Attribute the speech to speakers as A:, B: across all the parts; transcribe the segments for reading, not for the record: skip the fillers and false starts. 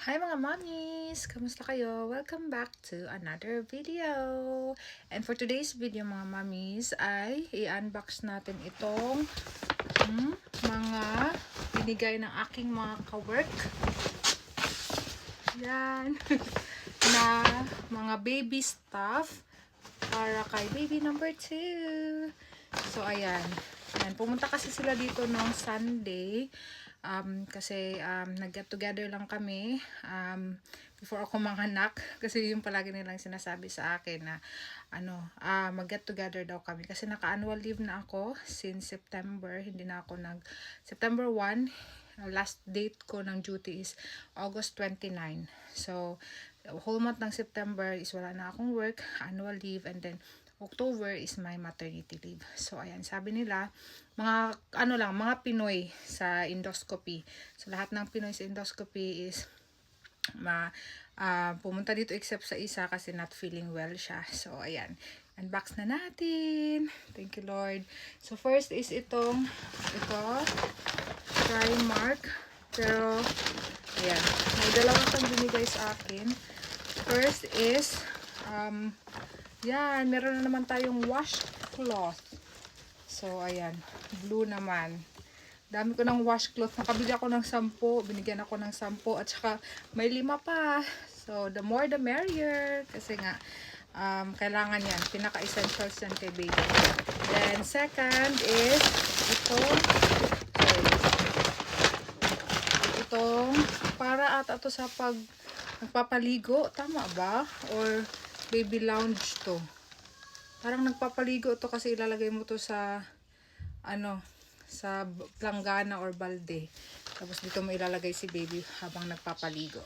A: Hi mga mommies! Kamusta kayo? Welcome back to another video! And for today's video mga mommies ay i-unbox natin itong mga binigay ng aking mga ka-work. Yan! Na mga baby stuff para kay baby number 2. So ayan. Pumunta kasi sila dito noong Sunday. Kasi nag-get together lang kami before ako manganak, kasi yung palagi nilang sinasabi sa akin na mag-get together daw kami kasi naka-annual leave na ako since September. Hindi na ako September 1, last date ko ng duty is August 29. So whole month ng September is wala na akong work, annual leave, and then October is my maternity leave. So ayan, sabi nila mga mga Pinoy sa endoscopy. So lahat ng Pinoy sa endoscopy is pumunta dito except sa isa kasi not feeling well siya. So ayan, unbox na natin. Thank you Lord. So first is ito Primark. Pero ayan, may dalawa siyang binigay sa akin. First is yan, meron na naman tayong washcloth. So, ayan. Blue naman. Dami ko ng washcloth. Nakabili ako ng 10. Binigyan ako ng 10. At saka, may 5 pa. So, the more the merrier. Kasi nga, kailangan yan. Pinaka-essentials yan kay baby. Then, second is, itong para ata to sa nagpapaligo. Tama ba? Or baby lounge to. Parang nagpapaligo to kasi ilalagay mo to sa sa planggana or balde. Tapos dito mo ilalagay si baby habang nagpapaligo.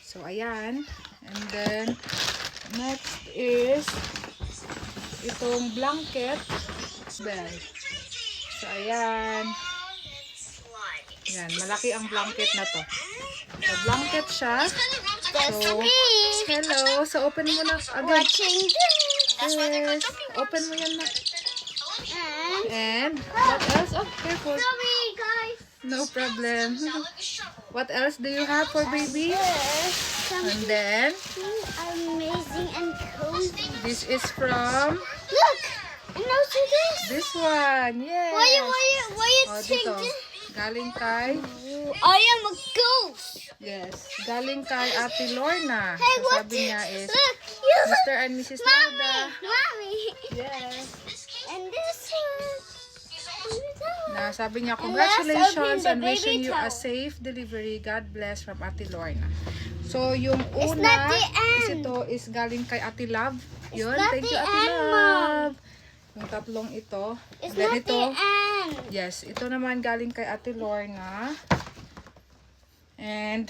A: So ayan. And then next is itong blanket bed. So ayan. Yan, malaki ang blanket na to. So blanket siya. So, hello. So, open mo na agad.
B: Watching this.
A: Yes. Open mo yan na. And, what else? Oh, careful.
B: Sorry, guys.
A: No problem. What else do you have for baby? And then,
B: Amazing and cozy.
A: this is from
B: Look! And also this.
A: this one. Yes.
B: Why you
A: Oh,
B: take
A: dito.
B: this?
A: Galing kay,
B: I am a ghost.
A: yes. Galing kay Ate Lorna.
B: Hey,
A: So,
B: what?
A: sabi niya is,
B: Look, you.
A: Mr. and Mrs. Lauda.
B: Mommy.
A: Yes.
B: And this one.
A: Na sabi niya,
B: And let's
A: congratulations
B: open
A: and
B: the
A: wishing
B: baby
A: you a
B: towel.
A: safe delivery. God bless from Ate Lorna. So, yung
B: It's
A: una
B: not the
A: is
B: end.
A: ito is galing kay Ate Love. Yun,
B: not
A: thank you
B: the
A: Ate
B: end,
A: Love. Yung tatlong ito.
B: It's
A: Then
B: not
A: ito,
B: the end.
A: yes, ito naman galing kay Ate Lorna. And,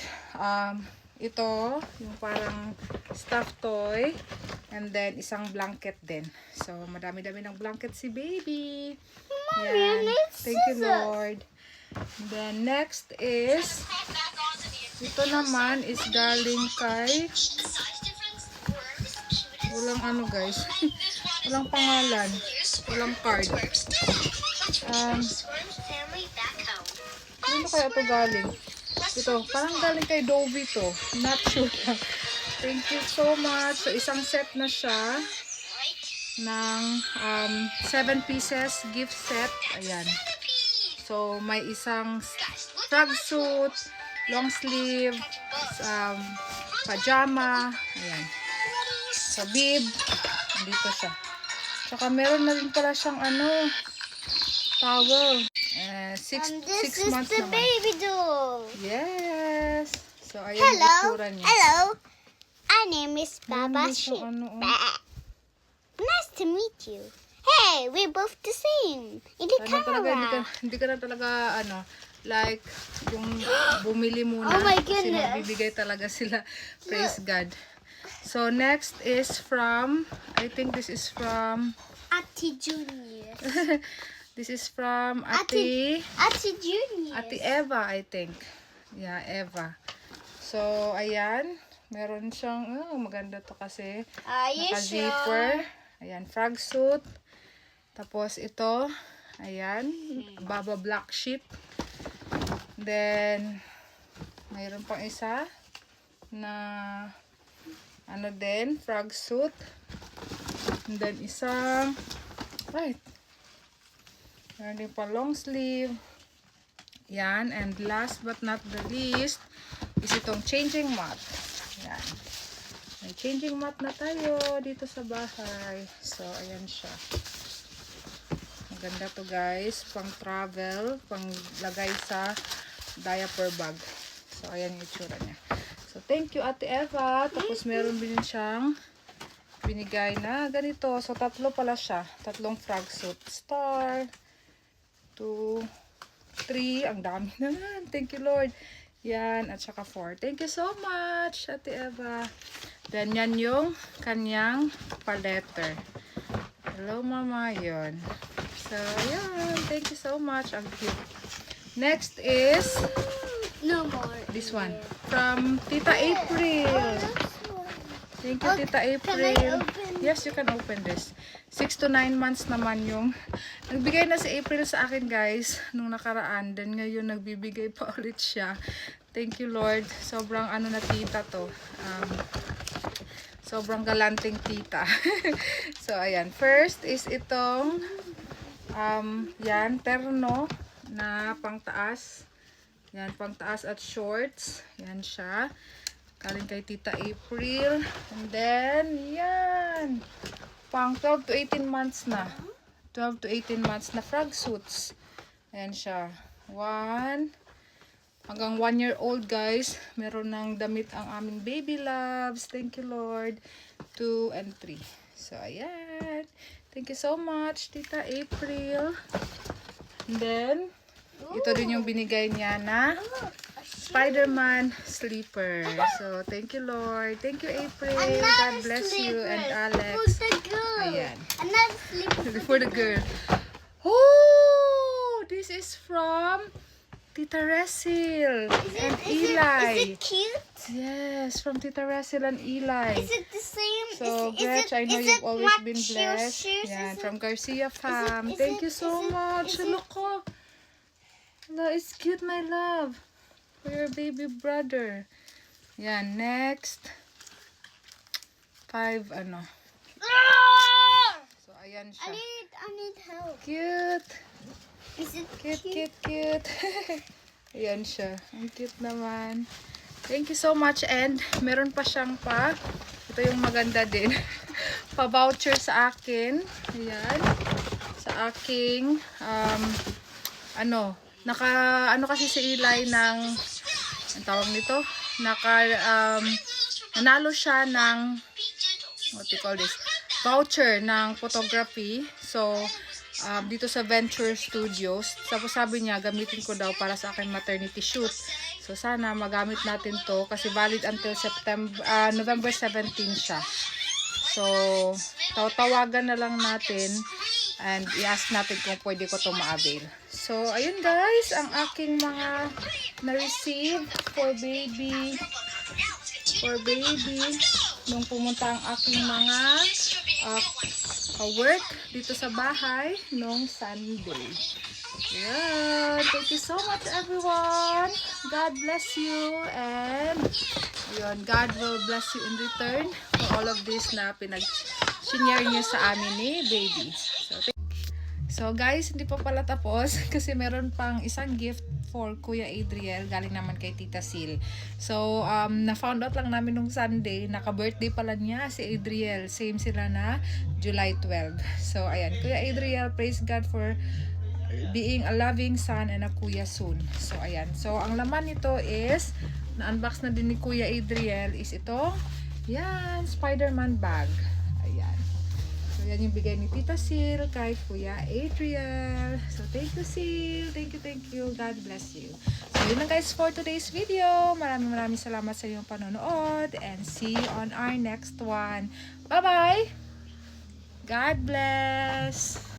A: ito, yung parang stuffed toy. And then, isang blanket din. So, madami-dami ng blanket si baby. Yan. Thank you, Lord. And then, next is, ito naman is galing kay, walang guys. Walang pangalan. Walang card. Ano kaya ito galing? Ito, parang galing kay Dovey to. Not sure. Thank you so much. So, isang set na siya ng 7 pieces gift set. Ayan. So, may isang frog suit, long sleeve, pajama. Ayan. Sa bib. Dito siya. Tsaka meron na rin pala siyang towel. 6
B: This is
A: months
B: the
A: naman.
B: baby doll.
A: Yes. So, ayan yung
B: Hello.
A: itsura niya.
B: Hello. My name is Baba
A: Meron din
B: Sheep.
A: siyang
B: Nice to meet you. Hey, we're both the same. In the camera.
A: Hindi ka na talaga, like, yung bumili muna.
B: Oh my
A: Kasi
B: goodness.
A: magbibigay talaga sila. Praise God. So, next is from, I think this is from,
B: Ate Junior.
A: this is from
B: Ate Junior.
A: Ate Eva, I think. Yeah, Eva. So, ayan. Meron siyang, maganda to kasi.
B: Are you
A: Naka-zipper.
B: sure?
A: Ayan, frog suit. Tapos ito, ayan, Baba Black Sheep. Then, mayroon pang isa. na ano din, frog suit. And then isang meron din pa long sleeve. Yan. And last but not the least is itong changing mat. Yan. May changing mat na tayo dito sa bahay. So, ayan siya. Maganda to guys. Pang travel. Pang lagay sa diaper bag. So, ayan yung itsura niya. So, thank you Ate Eva. Tapos, meron din siyang binigay na ganito. So, tatlo pala siya. Tatlong frog suit. Star. 2, 3. Ang dami naman. Thank you, Lord. Yan. At saka 4. Thank you so much, Ate Eva. Then, yan yung kanyang paletter. Hello, Mama. Yun. So, yan. Thank you so much. Ang cute. Next is
B: No more.
A: this one. From Tita April. Thank you, Tita April.
B: Can I open?
A: Yes, you can open this. 6 to 9 months naman yung nagbigay na si April sa akin guys nung nakaraan. Then ngayon nagbibigay pa ulit siya. Thank you Lord. Sobrang ano na tita to. Sobrang galanting tita. So ayan. First is itong yan, terno na pangtaas. Yan, pangtaas at shorts. Yan siya. Galing kay Tita April. And then, yan. Pang 12 to 18 months na. 12 to 18 months na frog suits. Ayan siya. 1. Hanggang 1 year old guys. Meron ng damit ang aming baby loves. Thank you Lord. 2 and 3. So, ayan. Thank you so much, Tita April. And then, ito din yung binigay niya na Spider-Man sleeper. So, thank you, Lord. Thank you, April. God bless you. And Alex.
B: For the girl.
A: Ayan.
B: Another sleeper.
A: For the girl. Oh! This is from Tita Resil and Eli.
B: Is it cute?
A: Yes, from Tita Resil and Eli.
B: Is it the same?
A: So, Gretch, I know you've always been blessed. Yan, from Garcia Fam. Thank you so much. Look ko. It's cute, my love. For your baby brother. Yan, next. 5, ano. So, ayan siya.
B: I need help.
A: Cute.
B: Is it
A: Cute. Ayan siya. Ang cute naman. Thank you so much. And, meron pa siyang ito yung maganda din. Pa-voucher sa akin. Ayan. Sa aking, ano kasi si Eli ng, ang tawag nito, nanalo siya ng, what do you call this, voucher ng photography. So, dito sa Venture Studios. Tapos sabi niya, gamitin ko daw para sa aking maternity shoot. So, sana magamit natin to kasi valid until November 17 siya. So, tawagan na lang natin and i-ask natin kung pwede ko to ma-avail. So, ayun guys, ang aking mga na-receive for baby nung pumunta ang aking mga work dito sa bahay nung Sunday. Yeah, thank you so much everyone. God bless you and yun, God will bless you in return for all of this na pinag-share niyo sa amin ni baby. So guys, hindi pa pala tapos kasi meron pang isang gift for Kuya Adriel galing naman kay Tita Sil. So, na-found out lang namin nung Sunday, naka-birthday pala niya si Adriel. Same sila na July 12. So, ayan. Kuya Adriel, praise God for being a loving son and a kuya soon. So, ayan. So, ang laman nito is, na-unbox na din ni Kuya Adriel, is ito, yan, Spider-Man bag. Ayan. So, yan yung bigay ni Tita Sil kay Kuya Adriel. So, thank you, Sil. Thank you. God bless you. So, yun lang guys for today's video. Maraming salamat sa iyong panonood. And see you on our next one. Bye-bye! God bless!